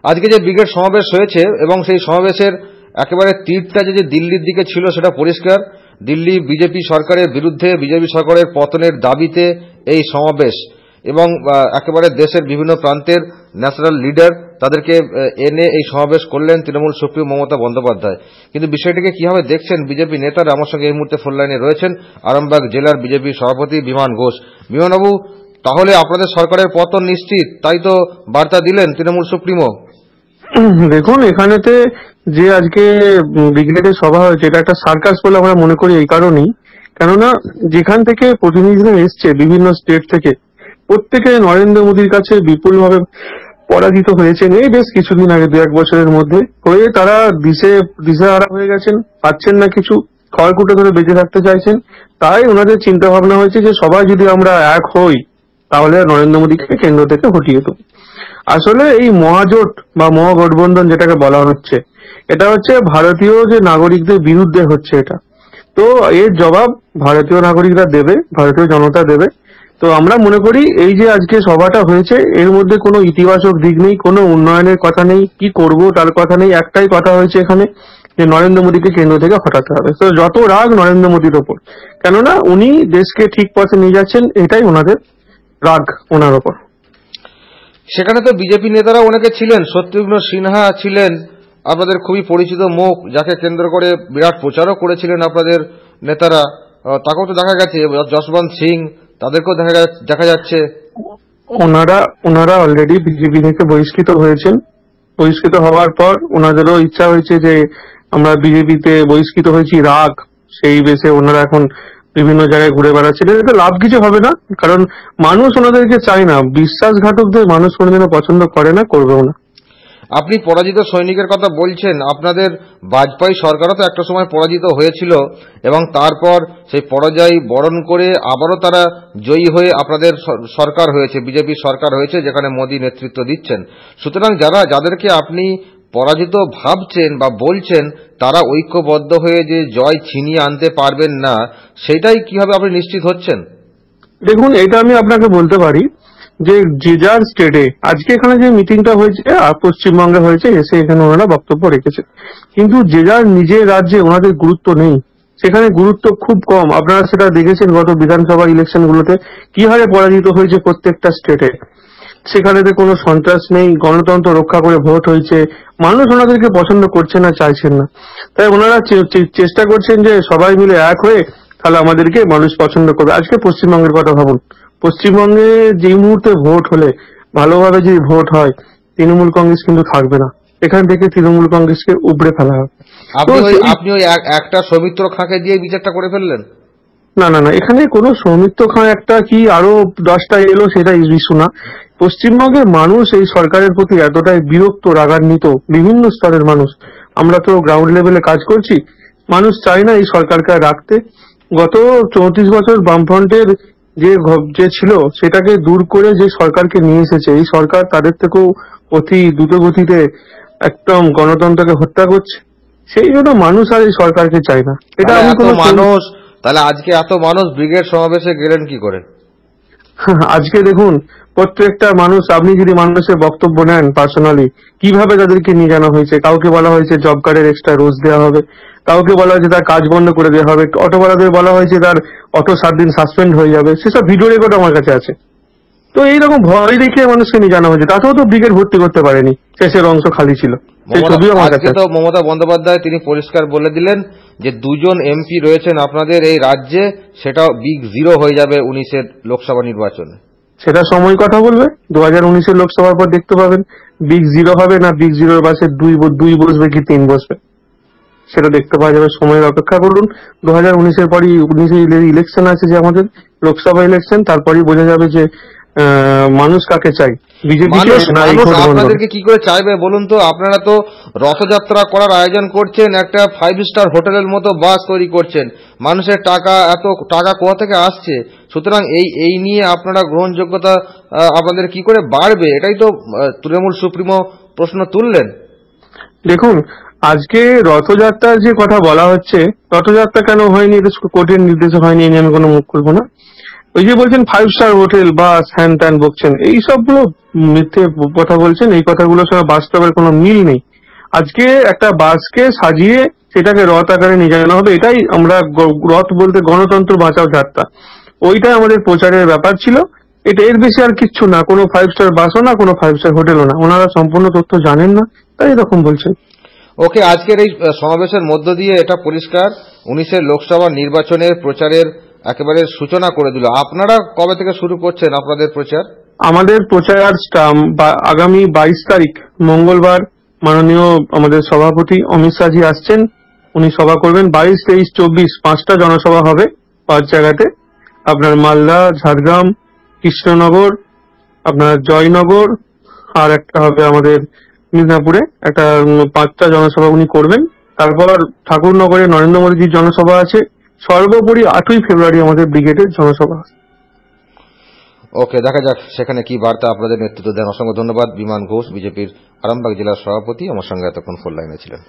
আজকে যে ব্রিগেড সমাবেশ হয়েছে এবং সেই সমাবেশের একেবারে তীরটা যে দিল্লির দিকে ছিল সেটা পরিষ্কার। দিল্লি বিজেপি সরকারের বিরুদ্ধে, বিজেপি সরকারের পতনের দাবিতে এই সমাবেশ, এবং একেবারে দেশের বিভিন্ন প্রান্তের ন্যাশনাল লিডার তাদেরকে এনে এই সমাবেশ করলেন তৃণমূল সুপ্রিমো মমতা বন্দ্যোপাধ্যায়। কিন্তু বিষয়টিকে কিভাবে দেখছেন বিজেপি নেতারা? আমার সঙ্গে এই মুহূর্তে ফোন লাইনে রয়েছেন আরামবাগ জেলার বিজেপি সভাপতি বিমান ঘোষ। বিমানবাবু, তাহলে আপনাদের সরকারের পতন নিশ্চিত, তাই তো বার্তা দিলেন তৃণমূল সুপ্রিমো? দেখুন, এখানেতে যে আজকে ব্রিগেডের সভা হয়েছে এটা একটা সার্কাস বলে আমরা মনে করি এই কারণেই, কেননা যেখান থেকে প্রতিনিধিরা এসছে বিভিন্ন স্টেট থেকে, প্রত্যেকে নরেন্দ্র মোদীর কাছে বিপুলভাবে পরাজিত হয়েছেন এই বেশ কিছুদিন আগে, 2-1 বছরের মধ্যে হয়ে তারা দিশেহারা হয়ে গেছেন, পাচ্ছেন না কিছু, খড়কুটো ধরে বেঁচে থাকতে চাইছেন। তাই ওনাদের চিন্তা ভাবনা হয়েছে যে সবাই যদি আমরা এক হই তাহলে নরেন্দ্র মোদীকে কেন্দ্র থেকে হটিয়ে দেবো। আসলে এই মহাজোট বা মহাগঠবন্ধন যেটাকে বলা হচ্ছে, এটা হচ্ছে ভারতীয় যে নাগরিকদের বিরুদ্ধে হচ্ছে এটা। তো এর জবাব ভারতীয় নাগরিকরা দেবে, ভারতীয় জনতা দেবে। তো আমরা মনে করি এই যে আজকে সভাটা হয়েছে এর মধ্যে কোনো ইতিবাচক দিক নেই, কোনো উন্নয়নের কথা নেই, কি করব তার কথা নেই। একটাই কথা হয়েছে এখানে যে নরেন্দ্র মোদীকে কেন্দ্র থেকে হটাতে হবে। তো যত রাগ নরেন্দ্র মোদীর ওপর, কেননা উনি দেশকে ঠিক পথে নিয়ে যাচ্ছেন, এটাই ওনাদের রাগ ওনার ওপর। সেখানে তো বিজেপি নেতারা অনেকে ছিলেন, শত্রুঘ্ন সিনহা ছিলেন আপনাদের খুবই পরিচিত মুখ, যাকে কেন্দ্র করে বিরাট প্রচারও করেছিলেন আপনাদের নেতারা। তাকেও তো দেখা গেছে, যশবন্ত সিং, তাদেরকেও দেখা যাচ্ছে। ওনারা অলরেডি বিজেপি থেকে বহিষ্কৃত হয়েছেন। বহিষ্কৃত হওয়ার পর ওনাদেরও ইচ্ছা হয়েছে যে আমরা বিজেপিতে বহিষ্কৃত হয়েছি, রাগ সেই বেশে ওনারা এখন বিভিন্ন জায়গায় ঘুরে বেড়াচ্ছেন। এতে লাভ কিছু হবে না, কারণ মানুষ ওনাদেরকে চায় না। বিশ্বাসঘাতকদের মানুষ কোনোদিনও পছন্দ করে না, করবেও না। আপনি পরাজিত সৈনিকের কথা বলছেন, আপনাদের বাজপেয়ী সরকারও তো একটা সময় পরাজিত হয়েছিল এবং তারপর সেই পরাজয় বরণ করে আবারও তারা জয়ী হয়ে আপনাদের সরকার হয়েছে, বিজেপি সরকার হয়েছে, যেখানে মোদী নেতৃত্ব দিচ্ছেন। সুতরাং যাদেরকে আপনি পরাজিত ভাবছেন বা বলছেন, তারা ঐক্যবদ্ধ হয়ে যে জয় ছিনিয়ে আনতে পারবেন না, সেটাই কিভাবে আপনি নিশ্চিত হচ্ছেন? দেখুন, এটা আমি আপনাকে বলতে পারি যে যে যার স্টেটে আজকে এখানে যে মিটিংটা হয়েছে পশ্চিমবঙ্গে হয়েছে, এসে এখানে ওনারা বক্তব্য রেখেছে, কিন্তু যে যার নিজের রাজ্যে ওনাদের গুরুত্ব নেই, সেখানে গুরুত্ব খুব কম। আপনারা সেটা দেখেছেন গত বিধানসভা ইলেকশন গুলোতে কি হারে পরাজিত হয়েছে প্রত্যেকটা স্টেটে। সেখানে কোনো সন্ত্রাস নেই, গণতন্ত্র রক্ষা করে ভোট হয়েছে, মানুষ ওনাদেরকে পছন্দ করছে না, চাইছেন না। তাই ওনারা চেষ্টা করছেন যে সবাই মিলে এক হয়ে তাহলে আমাদেরকে মানুষ পছন্দ করবে। আজকে পশ্চিমবঙ্গের কথা ভাবুন, পশ্চিমবঙ্গে যেই মুহূর্তে ভোট হলে, ভালোভাবে যদি ভোট হয়, তৃণমূল কংগ্রেস কিন্তু থাকবে না, এখান থেকে তৃণমূল কংগ্রেসকে উপড়ে ফেলা হবে। আপনি ওই একটা সৌমিত্র খাঁকে দিয়ে বিচারটা করে ফেললেন? না না না, এখানে কোনো সৌমিত্র খাঁ একটা কি আরো 10টা এলো সেটা ইস্যু না। পশ্চিমবঙ্গের মানুষ এই সরকারের প্রতি এতটাই বিরক্ত, রাগান্বিত, বিভিন্ন স্তরের মানুষ। আমরা তো গ্রাউন্ড লেভেলে কাজ করছি, মানুষ চায় না এই সরকারকে রাখতে। গত 34 বছর বামফ্রন্টের যে ছিল সেটাকে দূর করে যে সরকারকে নিয়ে এসেছে, এই সরকার তাদের থেকেও অতি দ্রুত গতিতে একদম গণতন্ত্রকে হত্যা করছে। সেই জন্য মানুষ আর এই সরকারকে চায় না। এটা আমি কোনো মানুষ, তাহলে আজকে এত মানুষ ব্রিগেড সমাবেশে গেলেন কি করে? আজকে দেখুন, প্রত্যেকটা মানুষ, আপনি যদি মানুষের বক্তব্য নেন পার্সোনালি, কিভাবে তাদেরকে নিয়ে জানা হয়েছে। কাউকে বলা হয়েছে জব কার্ডের এক্সট্রা রোজ দেওয়া হবে, কাউকে বলা হয়েছে তার কাজ বন্ধ করে দেওয়া হবে, অটোওয়ালাদের বলা হয়েছে তার অটো 7 দিন সাসপেন্ড হয়ে যাবে। সেসব ভিডিও রেকর্ড আমার কাছে আছে। তো এইরকম ভয় দেখিয়ে মানুষকে নিয়ে জানা হয়েছে, তাতেও তো ব্রিগেড ভর্তি করতে পারেনি, শেষের অংশ খালি ছিল। আজকে তো মমতা বন্দ্যোপাধ্যায় তিনি পরিষ্কার বলে দিলেন যে 2জন এমপি রয়েছেন আপনাদের এই রাজ্যে, সেটাও বিগ জিরো হয়ে যাবে 19-এর লোকসভা নির্বাচনে। সেটা সময় কথা বলবে, 2019-এর লোকসভার পর দেখতে পাবেন বিগ জিরো হবে না বিগ জিরোর পাশে 2 বসবে কি 3 বসবে, সেটা দেখতে পাওয়া যাবে। সময়ের অপেক্ষা করুন। 2019-এর পরই 19-এর ইলেকশন আছে যে আমাদের লোকসভা ইলেকশন, তারপরই বোঝা যাবে যে মানুষ কাকে চাই, বিজেপি আপনাদেরকে কি করে চাইবে বলুন তো? আপনারা তো রথযাত্রা করার আয়োজন করছেন, একটা 5 স্টার হোটেলের মতো বাস তৈরি করছেন, মানুষের টাকা, এত টাকা কোথা থেকে আসছে? সুতরাং এই নিয়ে আপনারা গ্রহণযোগ্যতা আপনাদের কি করে বাড়বে, এটাই তো তৃণমূল সুপ্রিমো প্রশ্ন তুললেন। দেখুন, আজকে রথযাত্রার যে কথা বলা হচ্ছে, রথযাত্রা কেন হয়নি, এটা কোর্টের নির্দেশে হয়নি, আমি কোনো মুখ খুলবো না। ওই যে বলছেন 5 স্টার হোটেল বাস হ্যান ত্যান বকছেন, এই সবগুলো মিথ্যে কথা বলছেন। এই কথাগুলোর সঙ্গে বাস্তবের কোনো মিল নেই। আজকে একটা বাসকে সাজিয়ে সেটাকে রথ আকারে নিয়ে যাওয়া হবে, এটাই আমরা রথ বলতে গণতন্ত্র বাঁচাও যাত্রা, ওইটাই আমাদের প্রচারের ব্যাপার ছিল। এটা এর বেশি আর কিচ্ছু না, কোনো 5 স্টার বাসও না, কোনো 5 স্টার হোটেলও না। ওনারা সম্পূর্ণ তথ্য জানেন না, তাই এরকম বলছেন। ওকে, আজকের এই সমাবেশের মধ্য দিয়ে এটা পরিষ্কার 19-এর লোকসভা নির্বাচনের প্রচারের একেবারে সূচনা করে দিল। আপনারা কবে থেকে শুরু করছেন আপনাদের প্রচার? আমাদের প্রচার আগামী 22 তারিখ মঙ্গলবার মাননীয় আমাদের সভাপতি অমিত শাহজি আসছেন, উনি সভা করবেন। 22, 23, 24 5টা জনসভা হবে 5 জায়গাতে। আপনার মালদা, ঝাড়গ্রাম, কৃষ্ণনগর, আপনার জয়নগর, আর একটা হবে আমাদের মিদনাপুরে। একটা 5টা জনসভা উনি করবেন। তারপর ঠাকুরনগরে নরেন্দ্র মোদীজির জনসভা আছে। সর্বোপরি 8ই ফেব্রুয়ারি আমাদের ব্রিগেডের জনসভা আছে। ওকে, দেখা যাক সেখানে কি বার্তা আপনাদের নেতৃত্ব দেন। অসংখ্য ধন্যবাদ। বিমান ঘোষ, বিজেপির আরামবাগ জেলার সভাপতি, আমার সঙ্গে এতক্ষণ ফোন লাইনে ছিলেন।